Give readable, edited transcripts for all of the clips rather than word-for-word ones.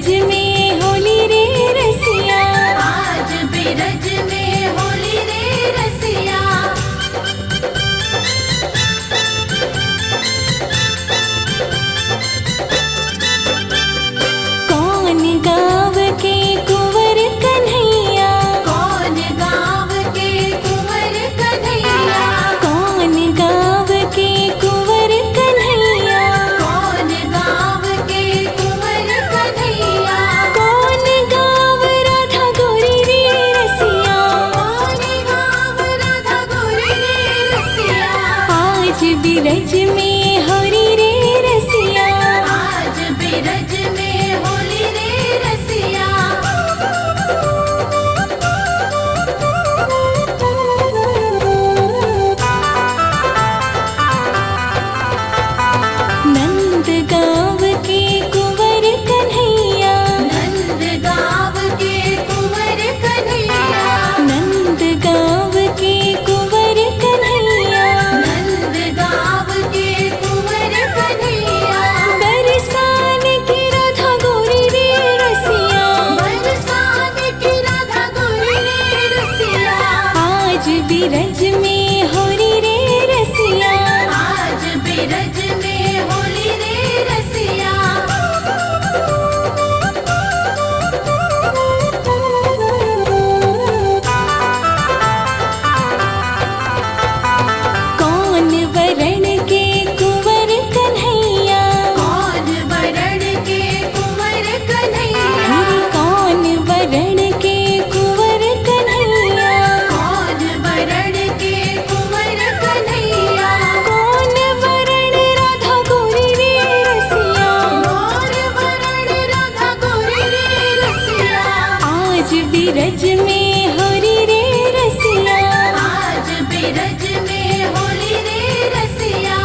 बिरज में होली रे रसिया, आज बिरज में होली रे रसिया। कौन गाँव के कुंवर कन्हैया, कौन गाँव के कुंवर कन्हैया, कौन गाँव के कुंवर कन्हैया, कौन गाँव के कुंवर कन्हैया, कौन गाँव राधा गोरी रे रसिया, कौन गाँव राधा गोरी रे रसिया। आज बिरज में होली रे रसिया, आज बिरज में होली रे रसिया। नंद गाँव के कुंवर कन्हैया, नंद गाँव के कुंवर कन्हैया, नंद गाँव के कुंवर कन्हैया, नंद गाँव के कुंवर कन्हैया। बरसान की राधा गोरी रे रसिया, बरसात की राधा गोरी रे रसिया। आज बिरज में होली रे रसिया, आज बिरज में होली रे रसिया। कौन वरण के कुंवर कन्हैया, कौन वरण के कुंवर कन्हैया, हरि कौन वरण के कुंवर कन्हैया, कौन वरण के कुंवर कन्हैया, कौन वरण राधा गोरी रे रसिया, कौन वरण राधा गोरी रे रसिया। आज बिरज में होली रे रसिया, आज बिरज में होली रे रसिया।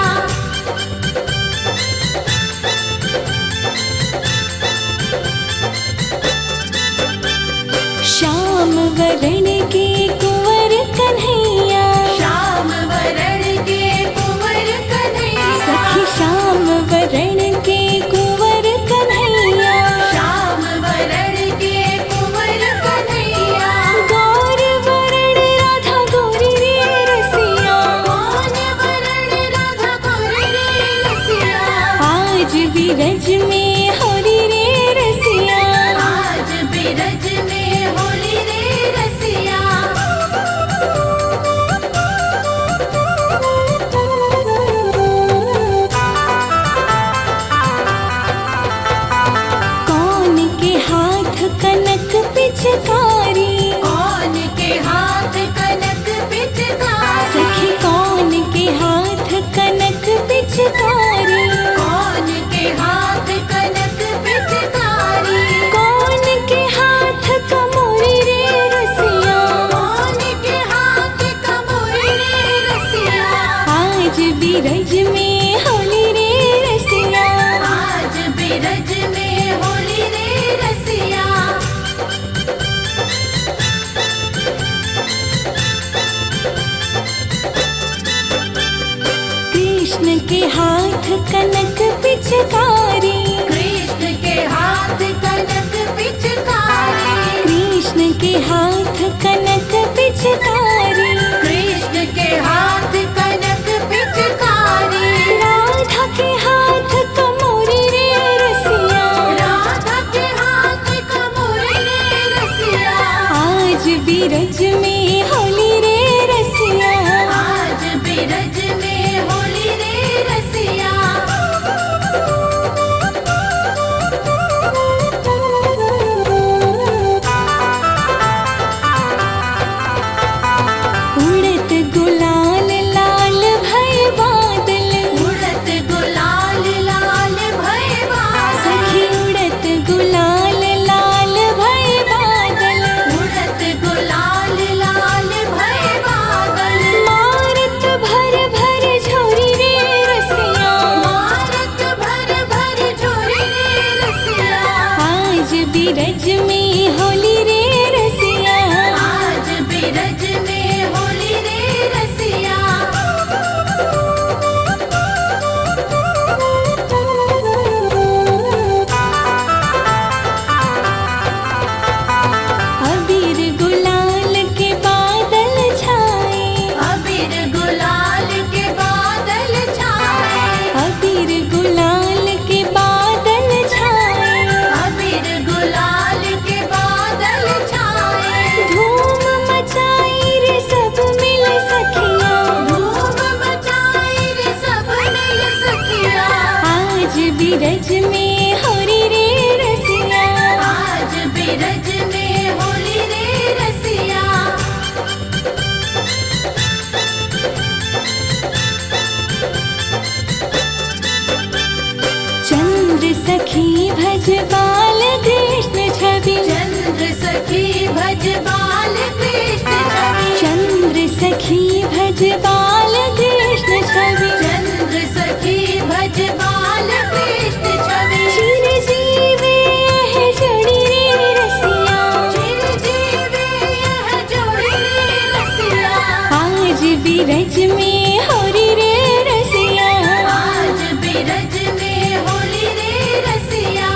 श्याम वरण के कुंवर कन्हैया, श्याम वरण के कुंवर कन्हैया, सखी श्याम वरण के कुंवर कन्हैया, श्याम वरण के कुंवर कन्हैया, गौर वरण राधा गोरी रे रसिया, कौन वरण राधा गोरी रे रसिया। आज बिरज में होली रे रसिया, आज बिरज में होली रे रसिया। कौन के हाथ कनक पिचकारी, कौन के हाथ कनक पिचकारी, सखी कौन के हाथ कनक पिचकारी, कौन के हाथ कनक पिचकारी, कौन के हाथ कमोरी रे रसिया, कौन के हाथ कमोरी रे रसिया। आज बिरज में होली रे रसिया, आज बिरज में होली रे रसिया। कृष्ण के हाथ कनक पिचकारी, कृष्ण के हाथ कनक पिचकारी, कृष्ण के हाथ कनक पिचकारी, कृष्ण के हाथ कनक पिचकारी, राधा के हाथ कमोरी रे रसिया, राधा के हाथ कमोरी रे रसिया। आज बिरज में होली रे रसिया, आज बिरज में होली रे रसिया। उड़त गुलाल लाल भय बादल, उड़त गुलाल लाल भय बादल, सखी उड़त गुलाल लाल भय बादल, उड़त गुलाल लाल भय बादल, मारत भर भर झोरी रे रसिया, मारत भर भर झोरी रे रसिया। आज बिरज में होली रे रसिया, आज बिरज में होली रे रसिया। बिरज में होली रे रसिया। चंद्र सखी भज बाल कृष्ण छवि, चंद्र सखी भज बाल कृष्ण छवि, चंद्र सखी भज बाल कृष्ण छवि, चंद्र सखी भज बाल कृष्ण छवि। चिर जीवे यह जोड़ी रे रसिया, चिर जीवे यह जोड़ी रे रसिया। आज बिरज में होली रे रसिया, आज बिरज में होली रे रसिया।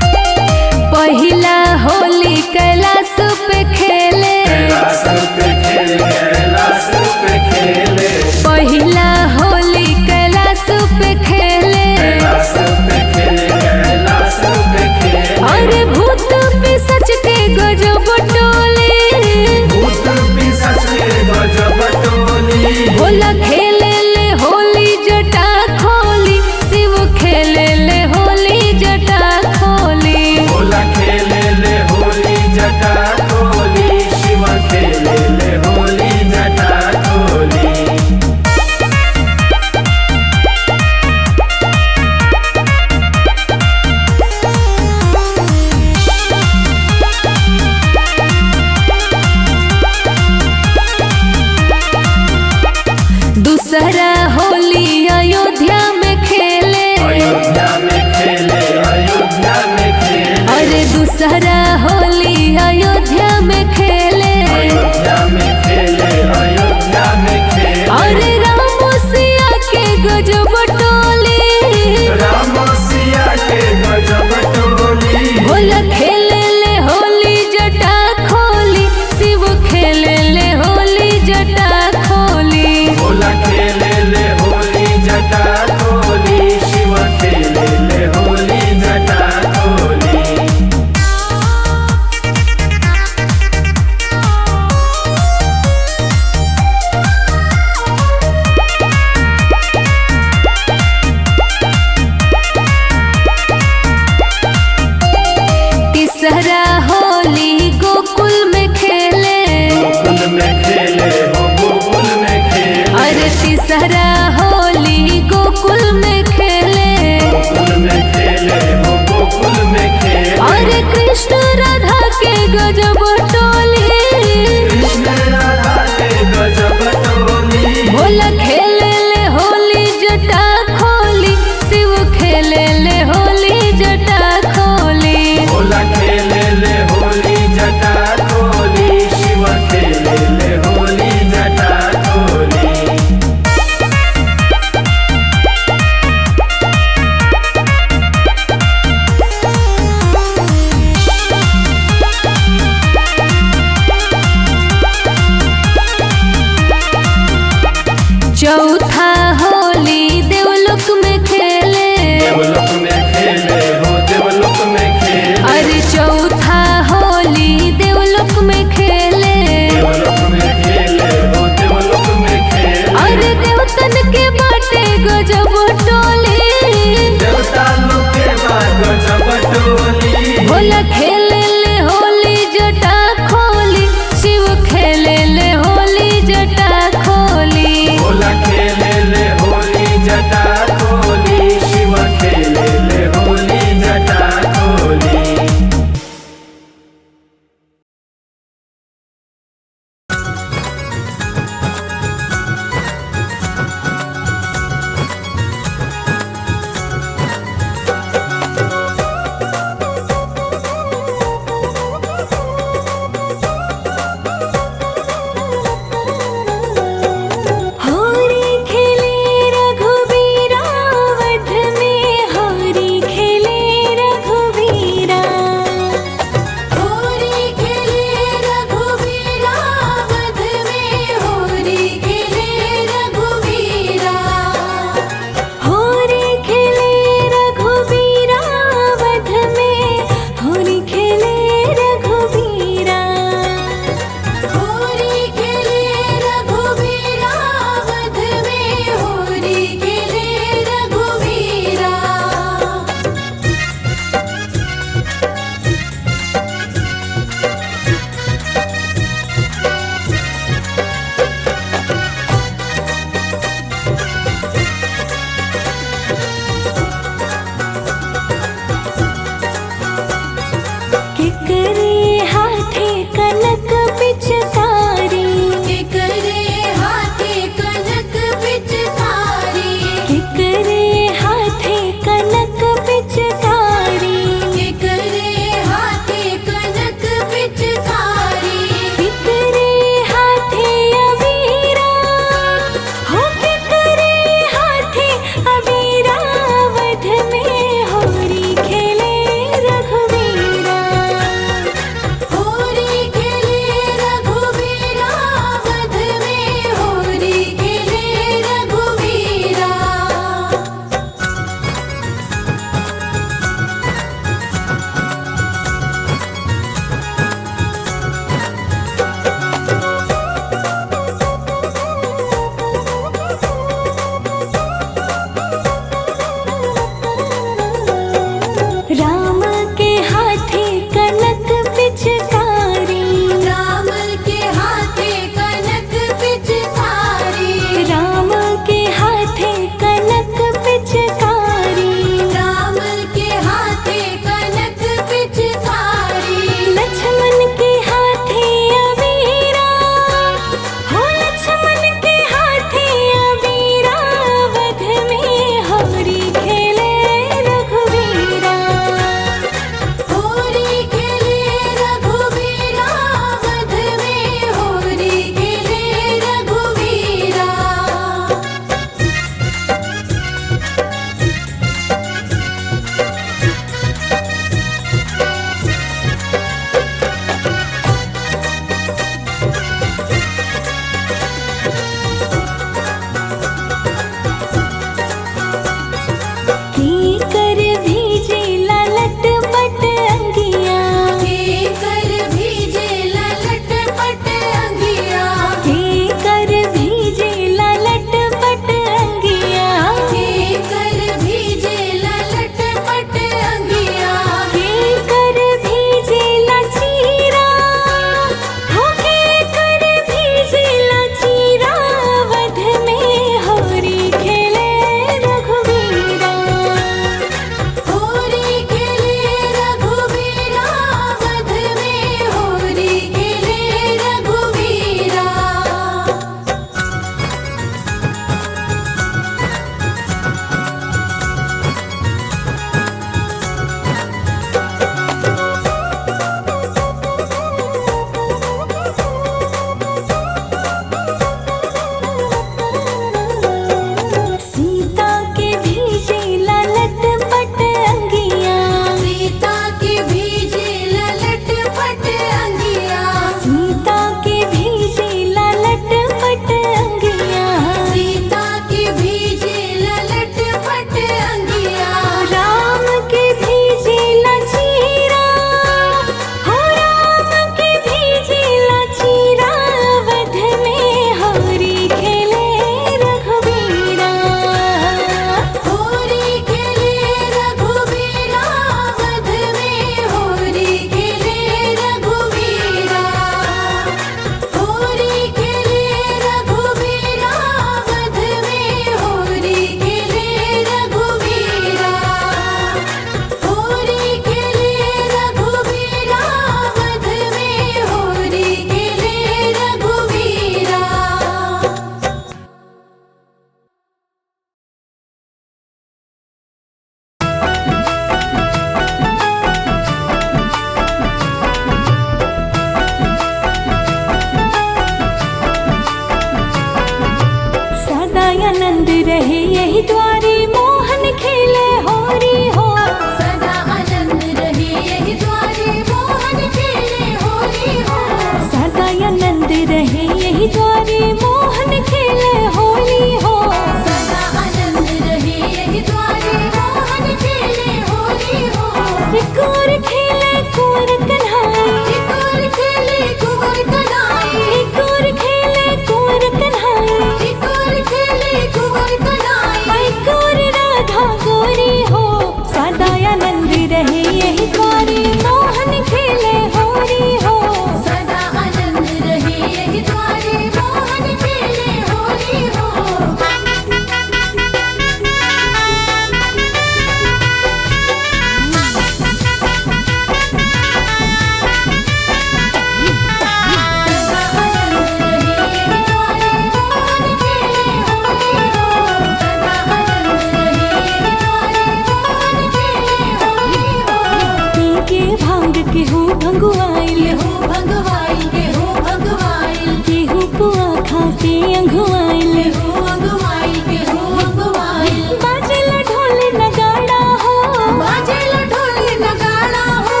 भंगुआइल, गेहूं भंगवाइल, गेहूं भंगवाइल, गेहूं पुआ खा के अंघुआइल। गेहूं अंगवाइल, गेहूं अंगवाइल। बाजेला ढोल नगाड़ा हो, बाजेला ढोल नगाड़ा हो,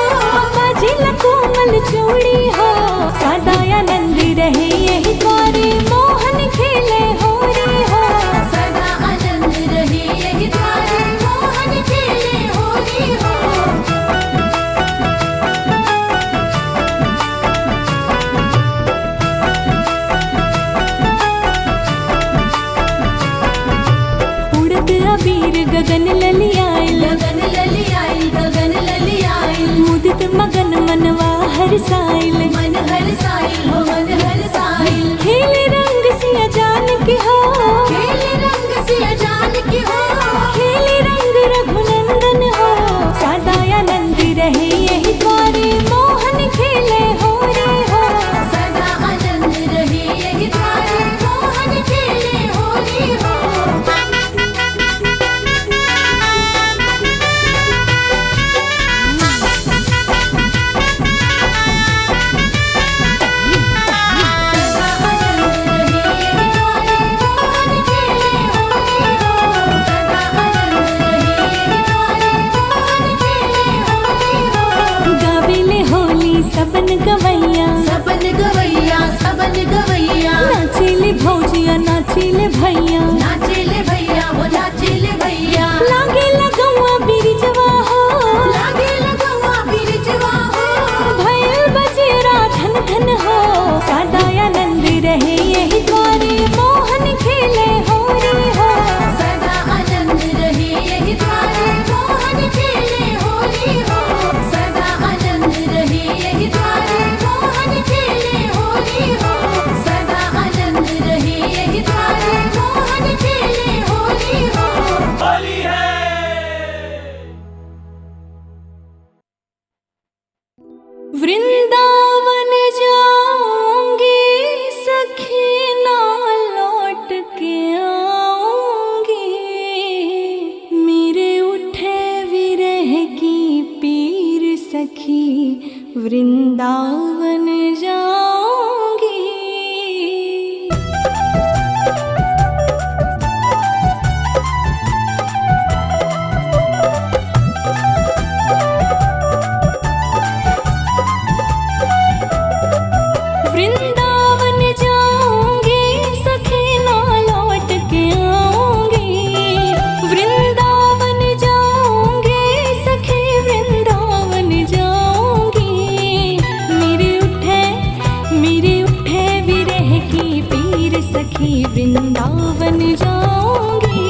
बाजेला कोमल चूड़ी हो। सदानंद रहे यही द्वारे, मोहन खेले होरी हो। सदा आनंद रहे यही द्वारे, मोहन खेले होली हो। उड़द अबीर गगन ललियाइल, गगन ललियाइल, गगन ललियाइल। मुदित मगन मनवा हरसाइल। मन हरसाइल हो, मन हरसाइल। खेले रंग सिया जान के हो, खेले रंग सिया जान की हो। खेले रंग रघुनंदन हो। सदानंद रहे यही द्वारे, मोहन खेले होरी हो। सदा आनंद रहे यही द्वारे, मोहन खेले होली हो। सदा आनंद रहे यही द्वारे, मोहन खेले होली हो। सदा आनंद रहे यही द्वारे, मोहन खेले होली हो। गाविले होली सबन गवैया, सबन गवैया, सबन गवैया। नाचिले भौजिया नाचिले भैया। नाचिले भैया हो, नाचिले भैया। लागे लगौआ बिरिजवा हो, लागे लगवा बिरजवा हो। भैल बजेरा धन धन हो। सदानंद रहे यही द्वारे, मोहन खेले होरी हो। सदा आनंद रहे यही द्वारे, मोहन खेले होली हो। सदा आनंद रहे यही द्वारे, मोहन खेले होली हो। सदा आनंद रहे यही द्वारे, मोहन खेले होली हो। वृंदावन जाऊंगी सखी, ना लौट के आऊंगी। मेरे उठे विरह की पीर सखी, वृंदावन जाऊंगी। वृंदावन जाऊंगी सखी, ना लौट के आऊंगी। वृंदावन जाऊंगी सखी, वृंदावन जाऊंगी। मेरे उठे विरह की पीर सखी, वृंदावन जाऊंगी।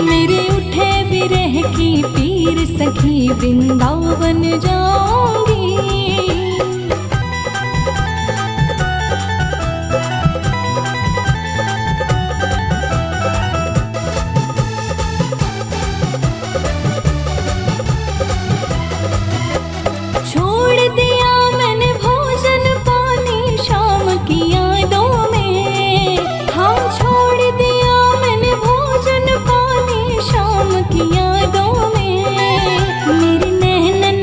मेरे उठे विरह की पीर सखी, वृंदावन जाऊंगी। छोड़ दिया मैंने भोजन पानी शाम की यादों में। हाँ छोड़ दिया मैंने भोजन पानी शाम की यादों में। मेरे नैनन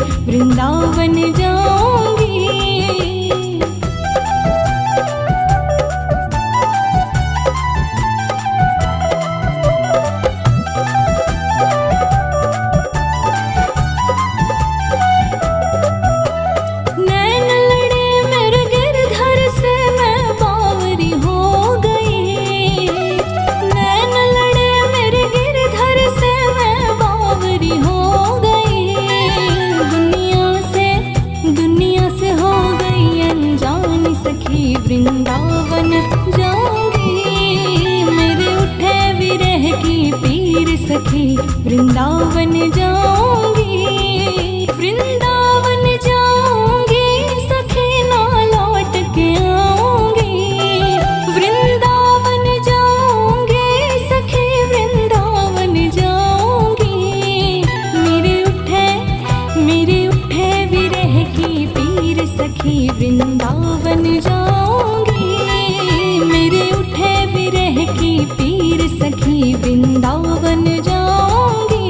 वृंदावन जाऊंगी। नैन लड़े मेरे गिरधर से मैं बावरी हो गई। नैन लड़े मेरे गिरधर से मैं बावरी हो गई। दुनिया से हो गई अनजान सखी वृंदावन जाऊंगी। मेरे उठे विरह की पीर सखी वृंदावन जाऊंगी। वृंदावन जाऊंगी सखी ना लौट के आऊंगी। वृंदावन जाऊंगी सखी वृंदावन जाऊंगी। मेरे उठे विरह की पीर सखी वृंदावन जाऊंगी। मेरे उठे विरह की पीर सखी वृंदावन जाऊंगी।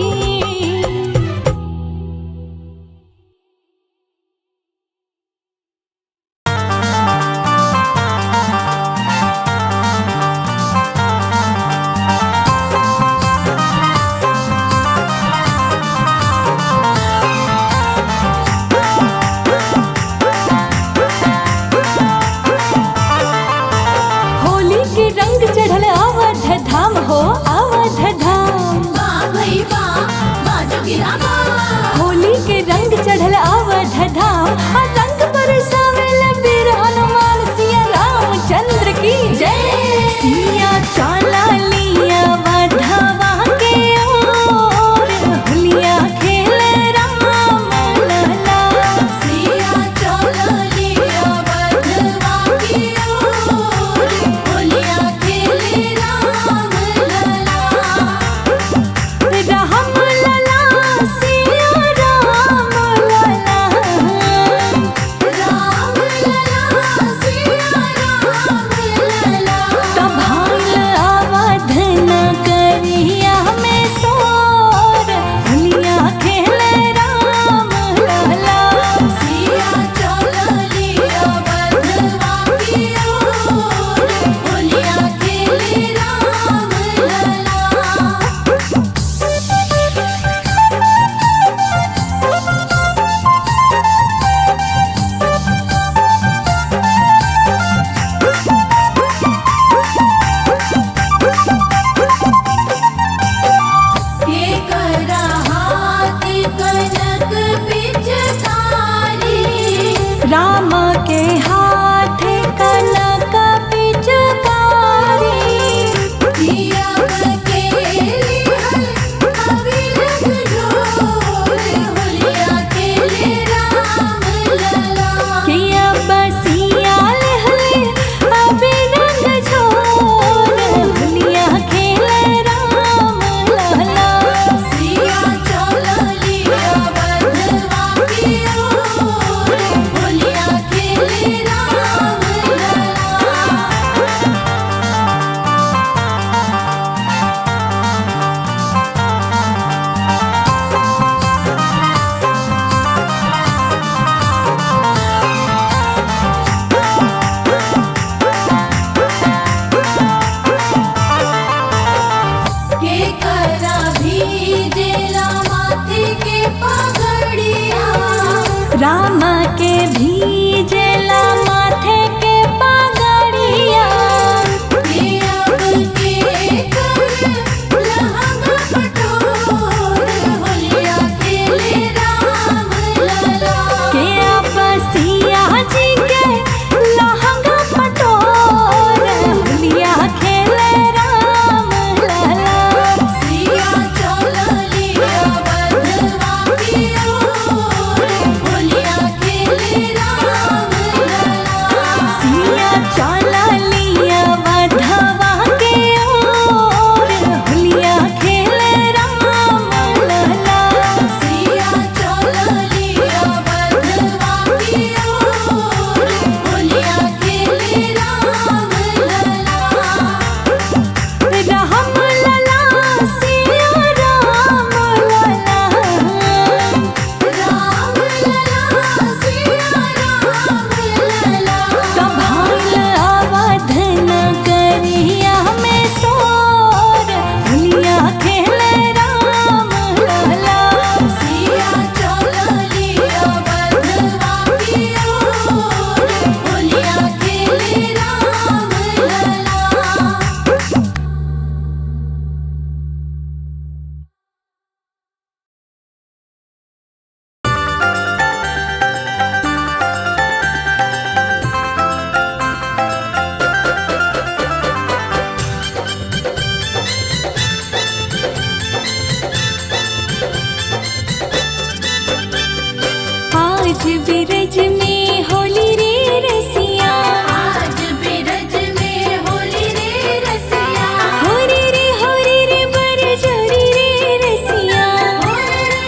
आज बिरज में होली रे रसिया, आज बिरज में होली रे रसिया, होरी रे बर जोरी रे रसिया,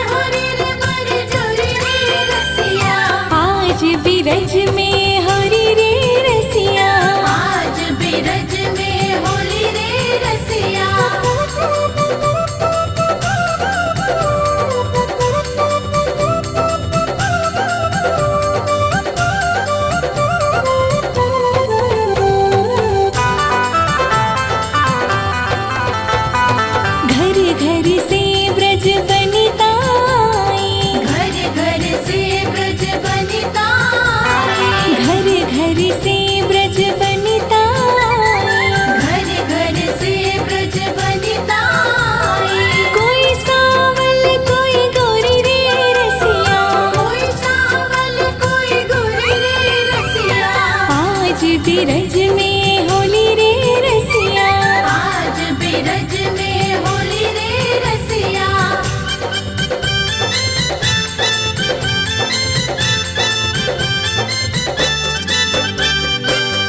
होरी रे बर जोरी रे रसिया, आज बिरज में होली रे रसिया। आज बिरज में होली रे रसिया। घर घर से ब्रज बनिता आई, घर घर से ब्रज बनिता आई, घर घर से ब्रज बनिता आई। घर घर से ब्रज बनिता आई। कोई सावल कोई गोरी रे रसिया, कोई सावल कोई गोरी रे रसिया, आज बिरज में होली रे रसिया। आज बिरज में होली रे रसिया।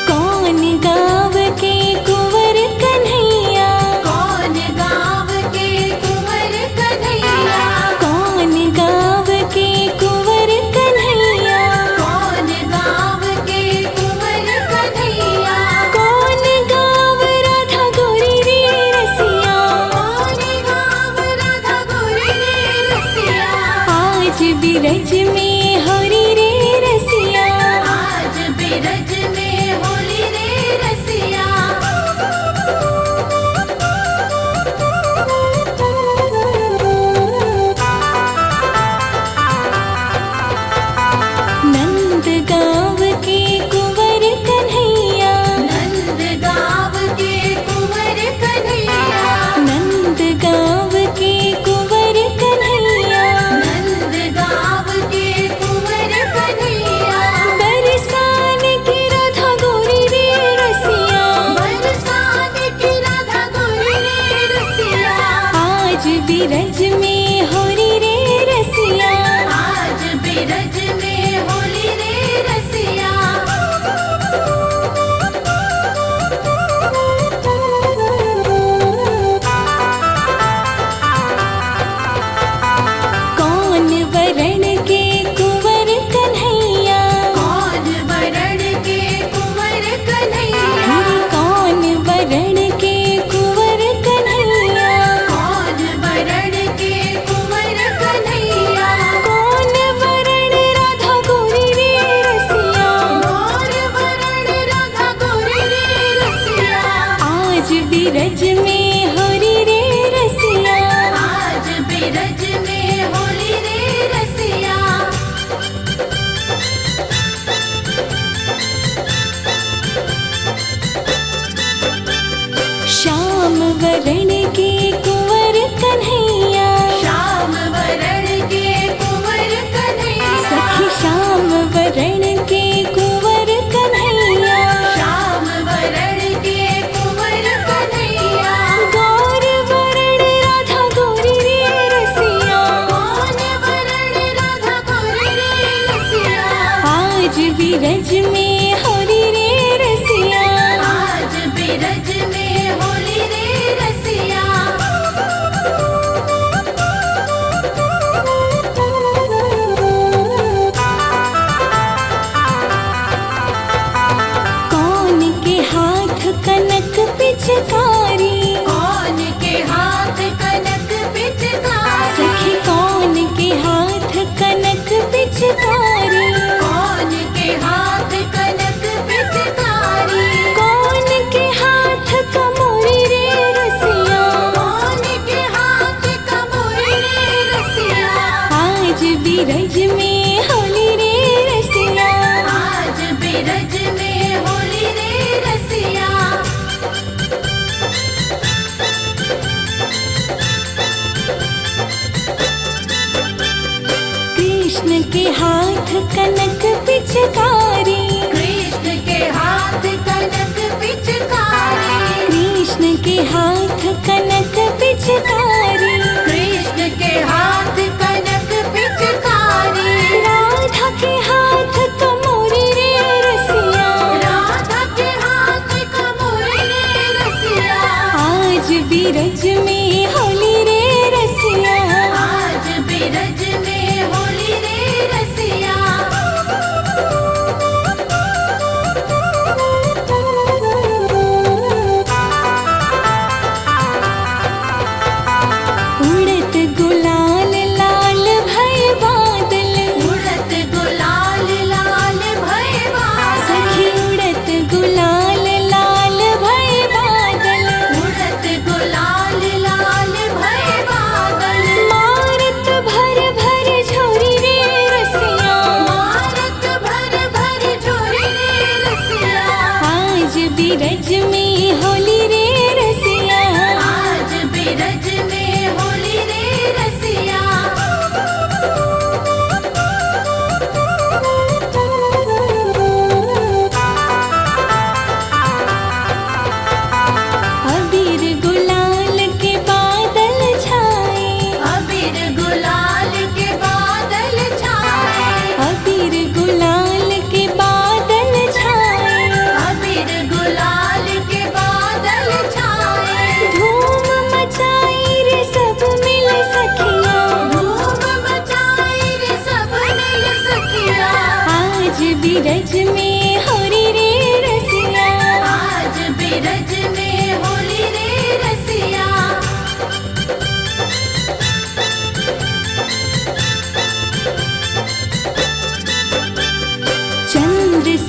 कौन गाँव के कुंवर कन्हैया, कौन गाँव के कुंवर कन्हैया, कौन गाँव के कुंवर कन्हैया, कौन गाँव के कुंवर कन्हैया, कौन गाँव राधा गोरी रे रसिया, कौन गाँव राधा गोरी रे रसिया, आज बिरज में होली रे रसिया। आज बिरज में होली रे रसिया। नंद गाँव के कुंवर कन्हैया, नंद गाँव के कुंवर कन्हैया, नंद गाँव के कुंवर कन्हैया, नंद गाँव के कुंवर कन्हैया, बरसान की राधा गोरी रे रसिया, बरसात की राधा गोरी रे रसिया, आज बिरज में होली रे रसिया। आज बिरज में होली रे रसिया। कौन वरण के कुंवर कन्हैया, कौन वरण के कुंवर कन्हैया, हरि कौन वरण के कुंवर कन्हैया, कौन वरण के कुंवर कन्हैया, कौन वरण राधा गोरी रे रसिया, कौन वरण राधा गोरी रे रसिया, आज बिरज में होली रे रसिया। आज बिरज में होली रे रसिया। श्याम वरण के कुंवर कन्हैया, श्याम वरण के कुंवर कन्हैया, सखी श्याम वरण के कुंवर कन्हैया, श्याम वरण के कुंवर कन्हैया, गौर वरण राधा गोरी रे रसिया, कौन वरण राधा गोरी रे रसिया, आज बिरज में होली रे रसिया। आज बिरज में होली रे रसिया। कौन के हाथ कनक पिचकारी, कौन के हाथ कनक पिचकारी, सखी कौन के हाथ कनक पिचकारी, कौन के हाथ कनक पिचकारी, कौन के हाथ कमोरी रे रसिया, कौन के हाथ कमोरी रे रसिया, आज बिरज में होली रे रसिया। आज बिरज में होली रे रसिया। कृष्ण के हाथ कनक पिचकारी, कृष्ण के हाथ कनक पिचकारी, कृष्ण के हाथ कनक पिचकारी, कृष्ण के हाथ कनक पिचकारी, राधा के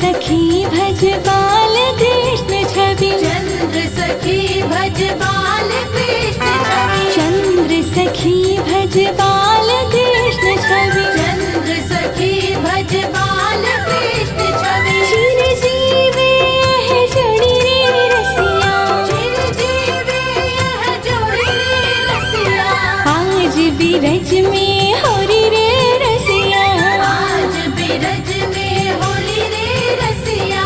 सखी भज बाल कृष्ण छवि, चंद्र सखी भज बाल कृष्ण छवि, चंद्र सखी भज बाल कृष्ण छवि, चंद्र सखी भज बाल कृष्ण छवि। चिर जीवे यह जोड़ी रे रसिया, चिर जीवे यह जोड़ी रे रसिया, आज बिरज में होरी रे रसिया, आज बिरज में होली रे रसिया।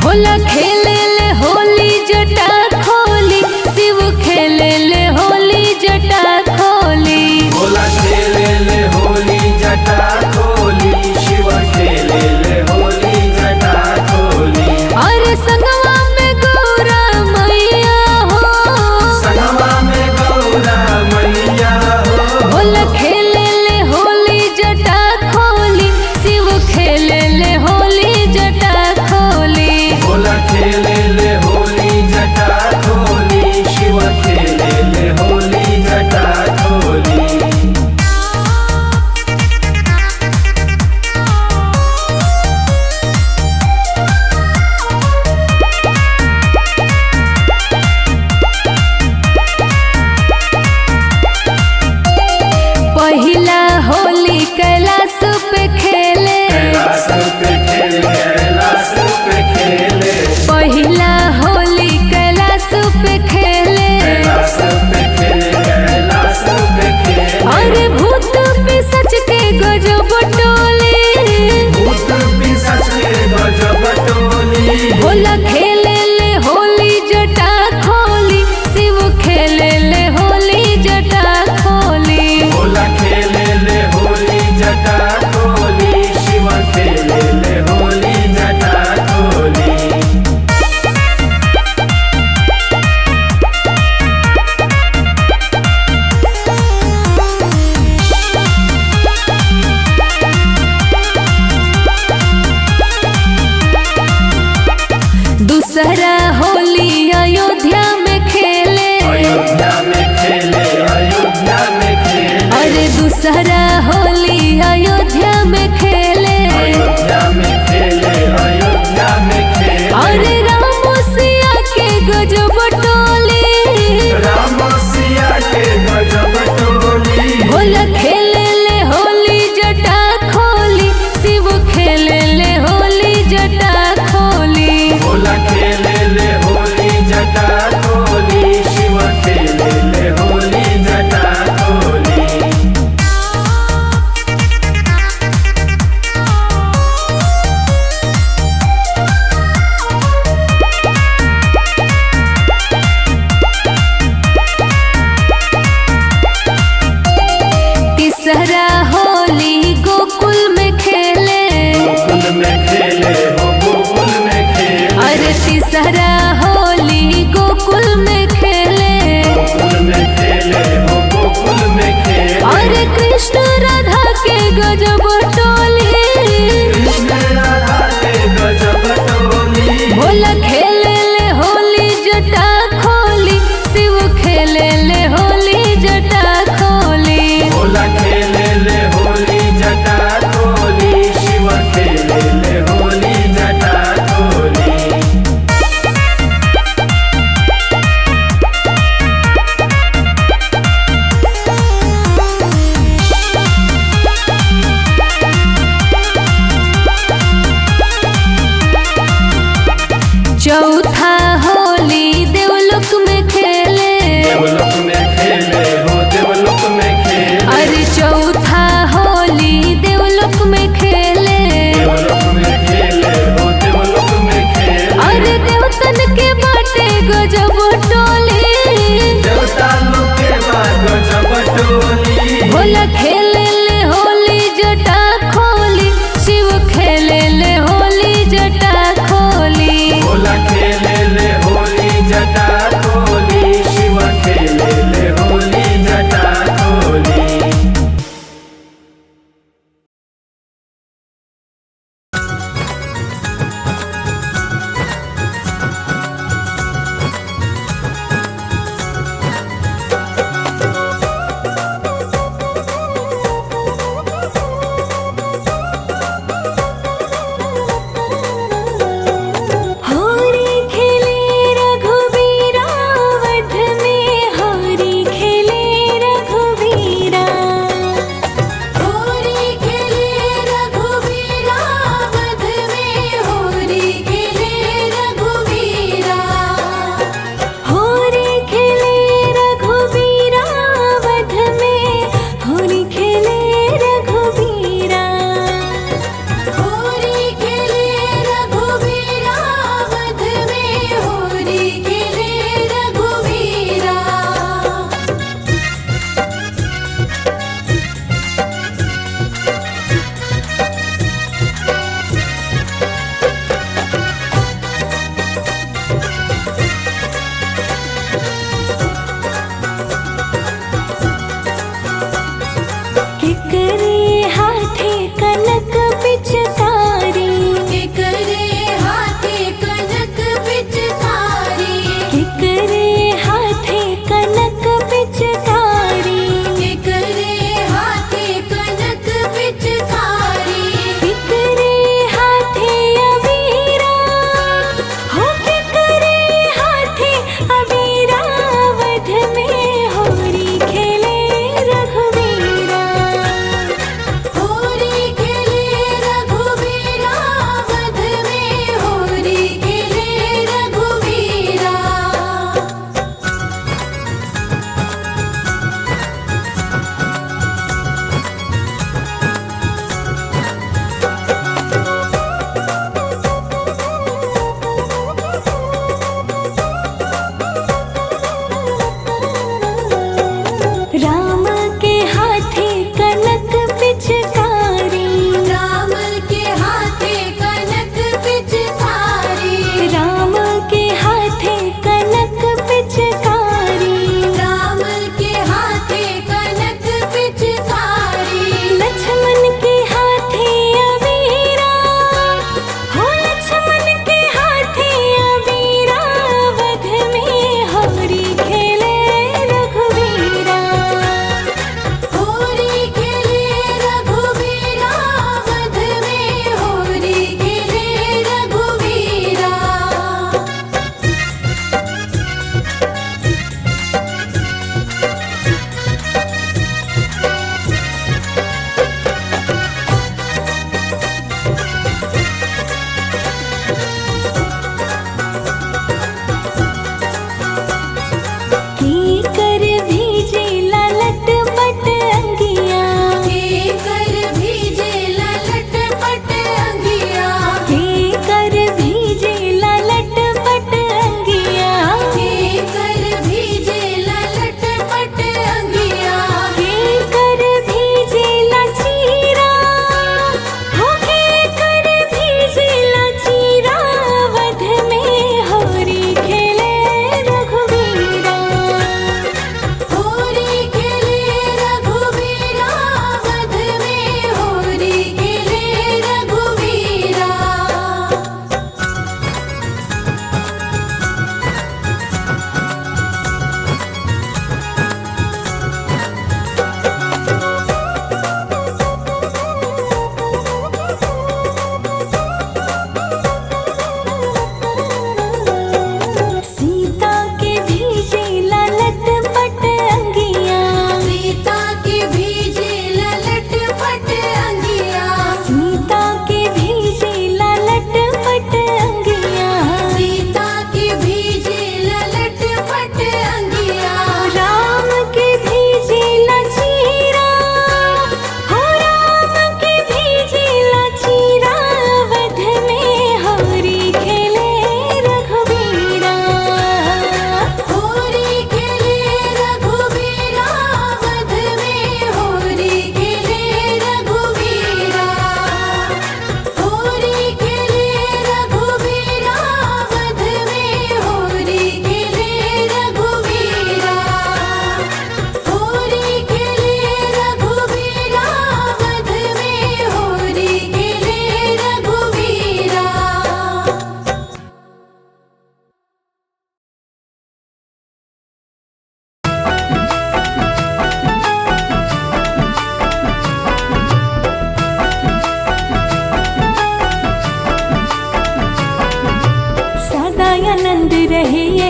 भोला खेले ले होली जटा खोली, शिव खेले ले होली जटा खोली, भोला खेले ले होली जटा खोली, शिव खेले ले होली जटा खोली। और संगवा में गौरा मैया हो, संगवा में गौरा मैया हो। भोला खेले ले होली जटा खोली, शिव खेले ले होली जटा खोली, भोला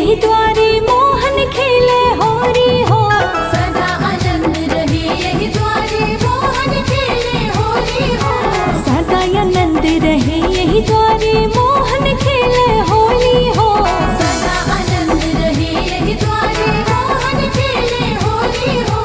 यही द्वारे मोहन खेले होरी हो। सदा आनंद रहे यही द्वारे मोहन खेले होली हो। सदा आनंद रहे यही द्वारे मोहन खेले होली हो। सदा आनंद रहे यही द्वारे मोहन खेले होली हो।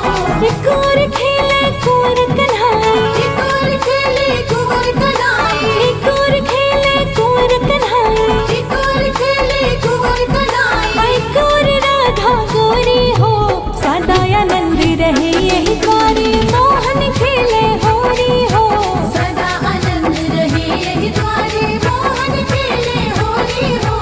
एक और खेले कुंवर कन्हाई, एक और खेले कुंवर कन्हाई, एक और खेले कुंवर कन्हाई, एक और खेले कुंवर कन्हाई। एक और राधा गोरी हो। सदा आनंद रहे यही द्वारे मोहन खेले होरी हो। सदा आनंद रहे यही द्वारे मोहन खेले होली हो।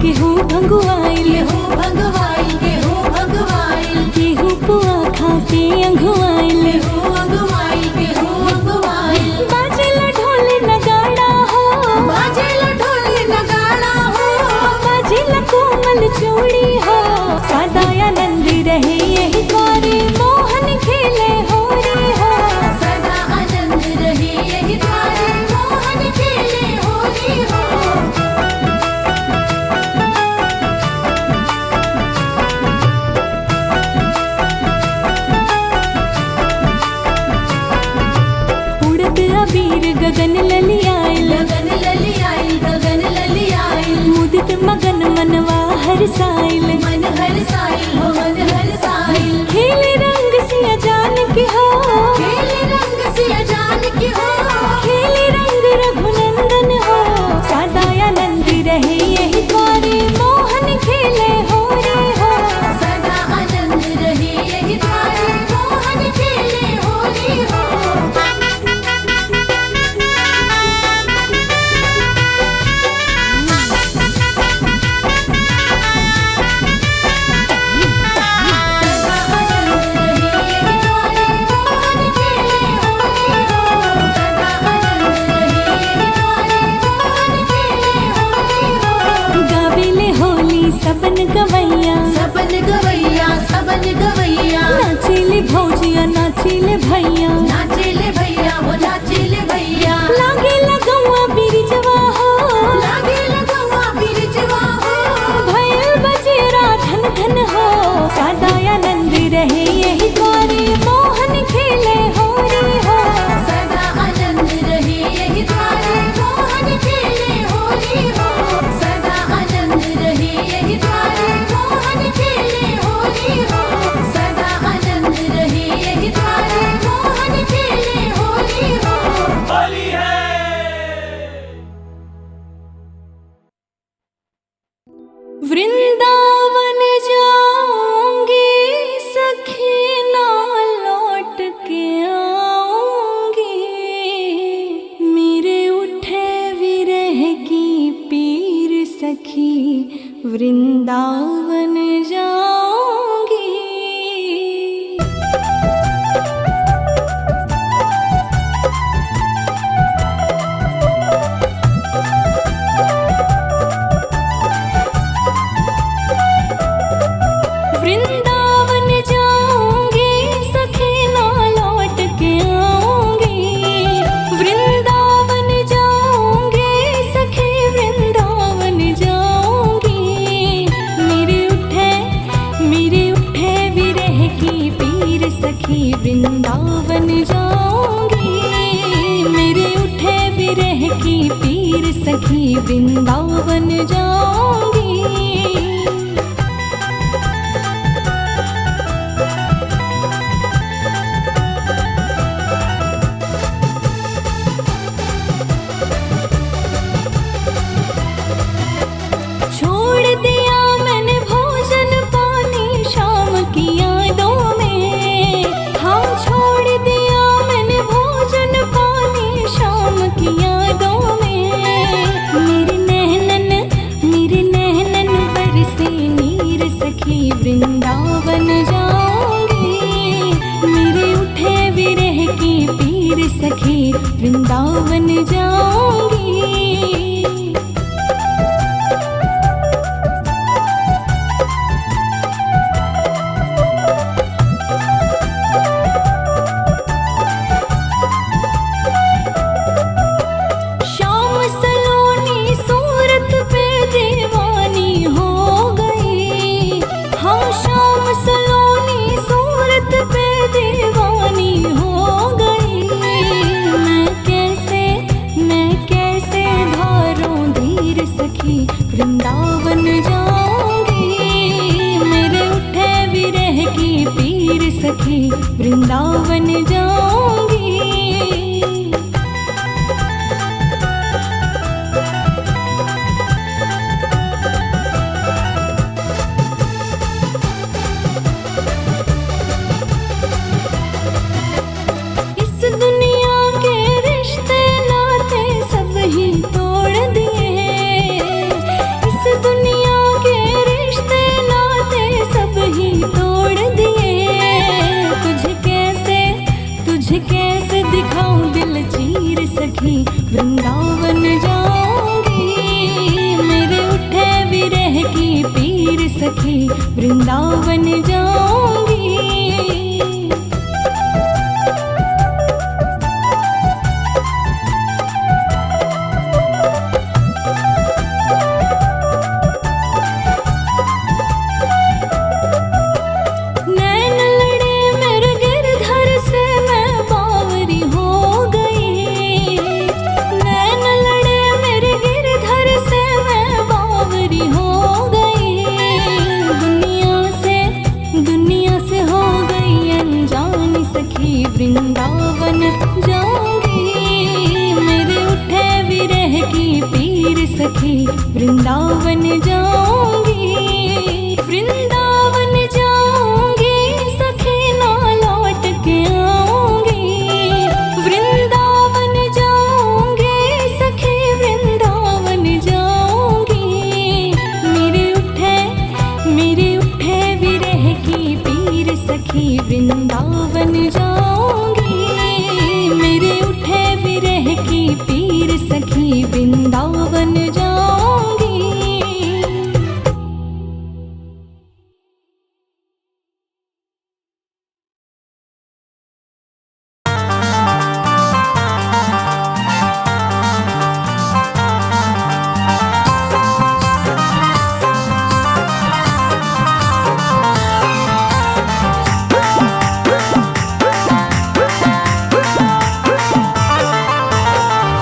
केहू भंगुआइल, भगवाइल केहू भगवाइल, केहू पुआ खाके अंघुआइल। केहू अगवाइल, केहू अगवाइल। बाजेला ढोल नगाड़ा हो, बाजेला ढोल नगाड़ा हो। बाजेला कोमल चूड़ी हो। सदा आनंद रहे यही द्वारे मोहन खेले होरी हो। सदा आनंद रहे यही द्वारे मोहन खेले होली हो। उड़द अबीर गगन ललियाइल, गगन ललियाइल, गगन ललियाइल। मुदित मगन मनवा हरसाइल। मन हरसाइल हो, मन हरसाइल। खेले रंग सिया जान की हो, खेले रंग सिया जान की हो। खेले रंग रघुनंदन हो। सदा आनंद रहे यही द्वारे मोहन खेले होरी हो। सदा आनंद रहे यही द्वारे मोहन खेले होली हो। गावेले होली सबन गवैया, सबन गवैया, सबन गवैया। नाचिले भौजिया नाचिले भैया। नाचेले भैया हो, नाचेले भैया। लागे लगौआ बिरिजवा हो, लागे लगवा बिरजवा हो। भैल बजेरा धन धन हो। सदा आनंद रहे यही द्वारे मोहन खेले होरी हो। सदा आनंद रहे यही द्वारे मोहन खेले होली हो। सदा आनंद रहे यही द्वारे मोहन खेले होली हो। सदा आनंद रहे यही द्वारे मोहन खेले होली हो। होली है। वृंदावन जाऊंगी सखी ना लौट के आऊंगी। मेरे उठे विरह की पीर सखी वृंदावन जाऊंगी। वृंदावन जाऊंगी सखी ना लौट के आऊंगी। वृंदावन जाऊंगी सखी वृंदावन जाऊंगी। मेरे उठे विरह की पीर सखी वृंदावन जाऊंगी। मेरे उठे विरह की पीर सखी वृंदावन जाऊंगी। छोड़ दिया मैंने भोजन पानी शाम की यादों में। हाँ छोड़ दिया मैंने भोजन पानी शाम की यादों में। मेरे नैनन बरसे नीर सखी वृंदावन जाऊंगी। मेरे उठे विरह की पीर सखी वृंदावन जाऊंगी। इस दुनिया के रिश्ते नाते सब ही तोड़ दिए, इस दुनिया के रिश्ते नाते सब ही तोड़ दिए। तुझे कैसे दिखाऊं दिल चीर सखी, वृंदावन जाऊंगी। मेरे उठे विरह की पीर सखी, वृंदावन जाऊंगी। वृंदावन जाऊंगी। मेरे उठे विरह की पीर सखी, वृंदावन जाऊंगी। वृंदावन जाऊंगी सखी, ना लौट के आऊंगी। वृंदावन जाऊंगी सखी, वृंदावन जाऊंगी। मेरे उठे विरह की पीर सखी, वृंदावन जाऊंगी। मेरे उठे विरह की पीर सखी, वृंदावन जाऊंगी।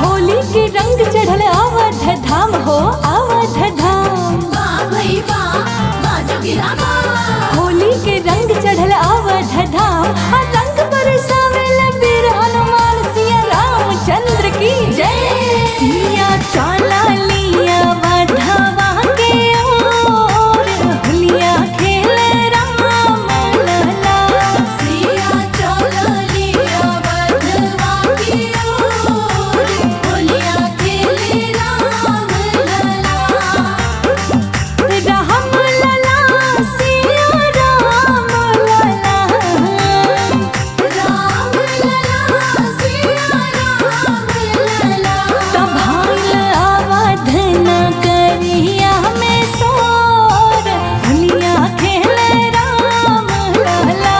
होली के रंग चढ़ल अवध धाम, रंग बरसावेल वीर हनुमान सिया रामचंद्र की जय। सिया चला लिया वधवा के ओर, होलिया खेले राम लला। सिया चला लिया वधवा के ओर, होलिया खेले राम लला। राम लला सिया राम लला, राम लला सिया राम लला। तब भाइल अवध नगरिया में सोर, होलिया खेले राम लला।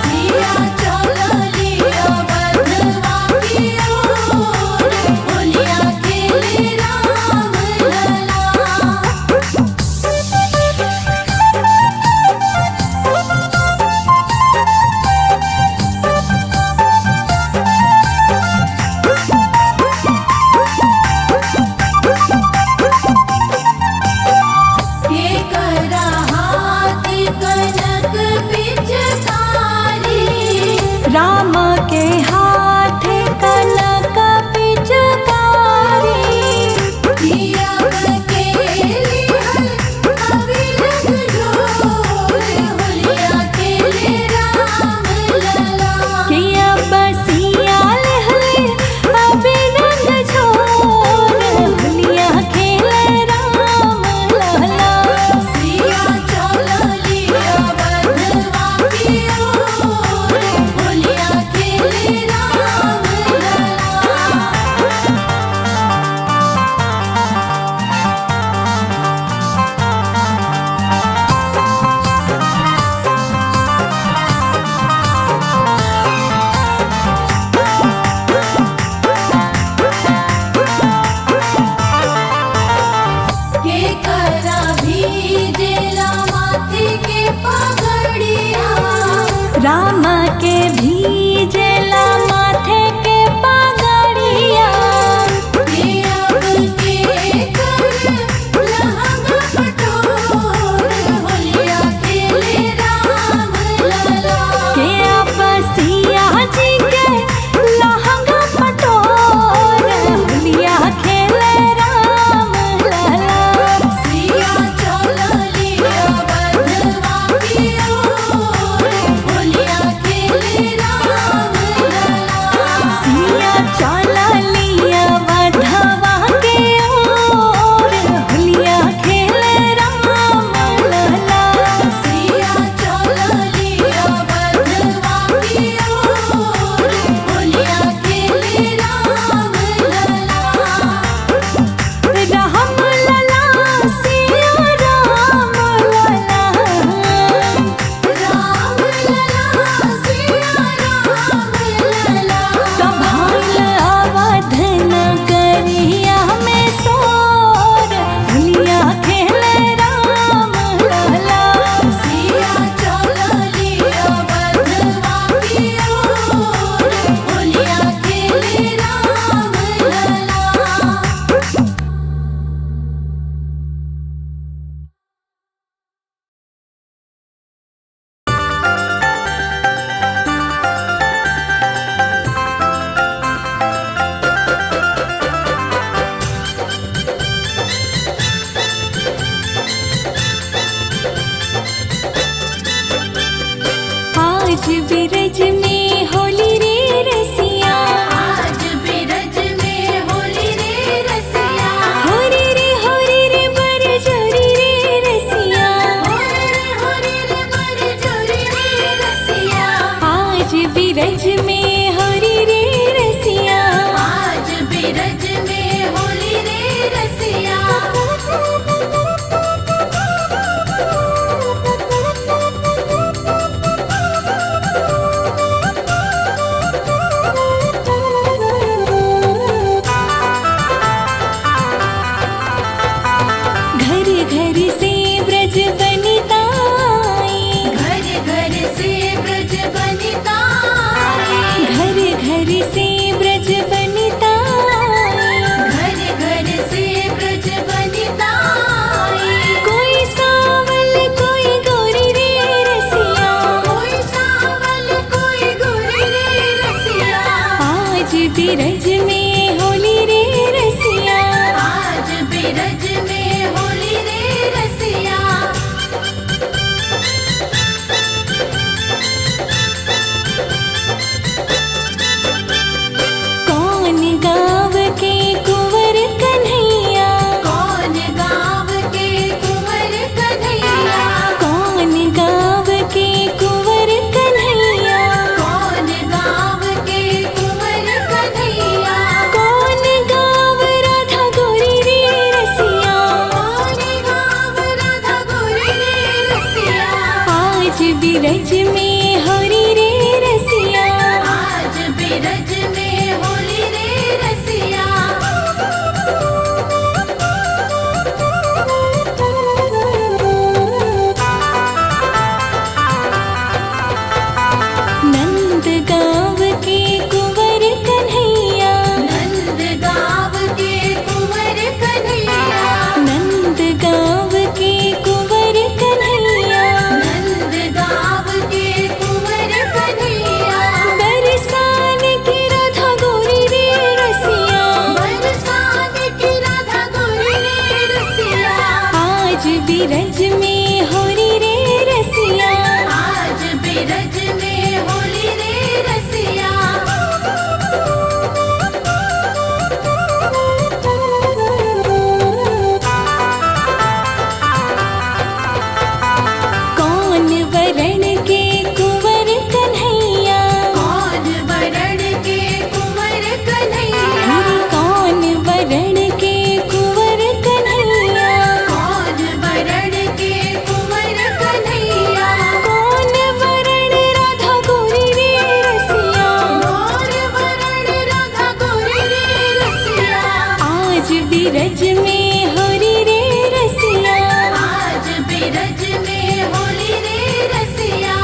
सिया चला लिया वधवा के ओर, होलिया खेले राम लला। के करा हाथ कनक पिचकारी, राम के हाथ कनक पिचकारी। दिया के लिहल अविरत जोर, होलिया खेले राम लला। किया बसिया लहले अबिरंग छोर, होलिया खेले राम लला। सिया चला लिया वधवा के ओर, होलिया खेले राम लला। के करा भीजेला माथे के पगड़िया, राम के भीजेला माथे के पगड़िया। के अब के कर लहंगा पटोर, होलिया खेले राम लला। के अब आज बिरज में होली रे रसिया, आज बिरज में होली रे रसिया, होरी रे बर जोरी रे रसिया, होरी रे बर जोरी रे रसिया, आज बिरज में होरी रे रसिया। आज बिरज में होली रे रसिया। घर घर से ब्रज बनिता आई, घर घर से ब्रज बनिता आई, घर घर से ब्रज बनिता आई। घर घर से ब्रज बनिता आई। कोई सावल कोई गोरी रे रसिया, कोई सावल कोई गोरी रे रसिया, आज बिरज में होली रे रसिया। आज बिरज में होली रे रसिया। कौन गाँव के कुंवर कन्हैया, कौन गाँव के कुंवर कन्हैया, कौन गाँव के कुंवर कन्हैया, कौन गाँव के कुंवर कन्हैया, कौन गाँव राधा गोरी रे रसिया, कौन गाँव राधा गोरी रे रसिया, आज बिरज में होरी रे रसिया। आज बिरज में होली रे रसिया। नंद गाँव के कुंवर कन्हैया, नंद गाँव के कुंवर कन्हैया, नंद गाँव के कुंवर कन्हैया, नंद गाँव के कुंवर कन्हैया, बरसान की राधा गोरी रे रसिया, बरसात की राधा गोरी रे रसिया, आज बिरज में होरी रे रसिया। आज बिरज में होली रे रसिया। कौन वरण के कुंवर कन्हैया, कौन वरण के कुंवर कन्हैया, हरि कौन वरण के कुंवर कन्हैया, कौन वरण के कुंवर कन्हैया, कौन वरण राधा गोरी रे रसिया, कौन वरण राधा गोरी रे रसिया, आज बिरज में होरी रे रसिया। आज बिरज में होली रे रसिया।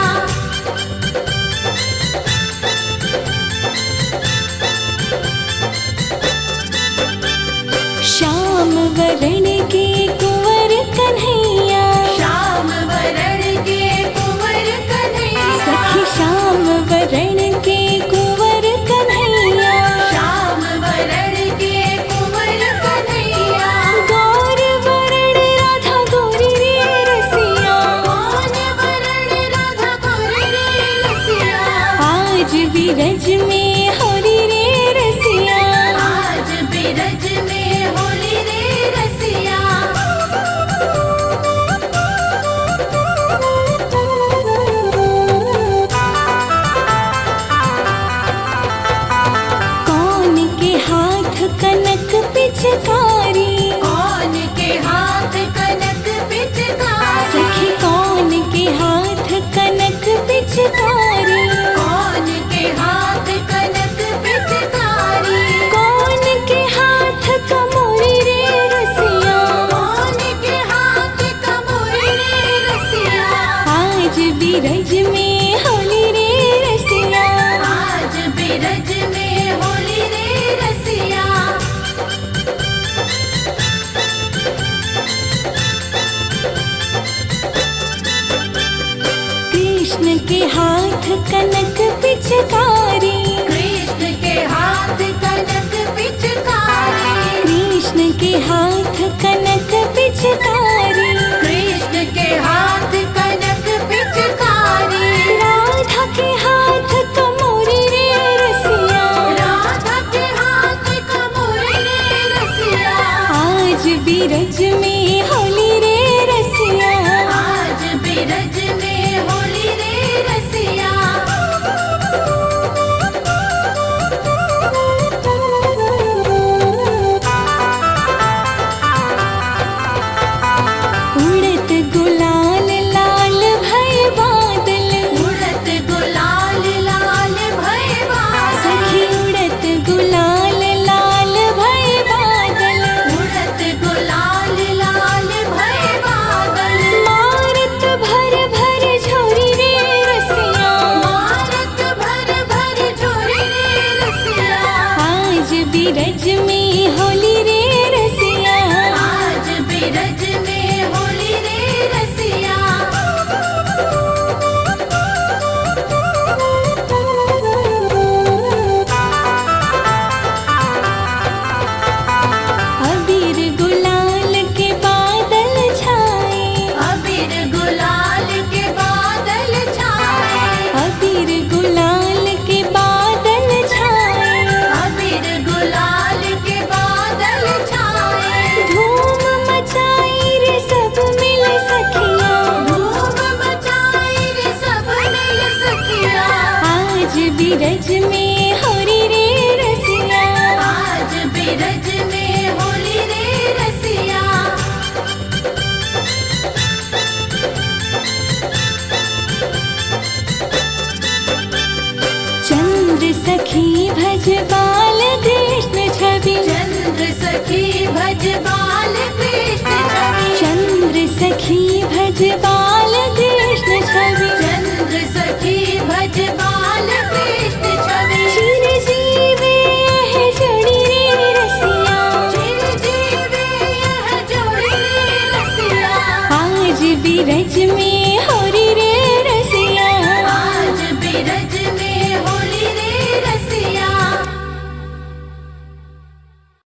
श्याम वरण के कुंवर कन्हैया, श्याम वरण के कुंवर कन्हैया, सखी श्याम वरण के कुंवर कन्हैया, श्याम वरण के कुंवर कन्हैया, गौर वरण राधा गोरी रे रसिया, कौन वरण राधा गोरी रे रसिया, आज बिरज में होरी रे रसिया। आज बिरज में होली रे रसिया। कौन के हाथ कनक पिचकारी, कौन के हाथ कनक पिचकारी, सखी कौन के हाथ कनक पिचकारी, कौन के हाथ कनक पिचकारी, कौन के हाथ कमोरी रे रसिया, कौन के हाथ कमोरी रे रसिया, आज बिरज में होली रे रसिया। आज बिरज में होली रे रसिया। कृष्ण के हाथ कनक पिचकारी, कृष्ण के हाथ कनक पिचकारी, कृष्ण के हाथ कनक पिचकारी, कृष्ण के हाथ कनक पिचकारी, राधा के बिरज में होरी रे रसिया, आज बिरज में होली रे रसिया। चंद्र सखी भज बाल कृष्ण छवि, चंद्र सखी भज बाल कृष्ण छवि, चंद्र सखी भज बाल कृष्ण छवि, चंद्र सखी भज बाल कृष्ण छवि। चिर जीवे यह जोड़ी रे रसिया, चिर जीवे यह जोड़ी रे रसिया। आज बिरज में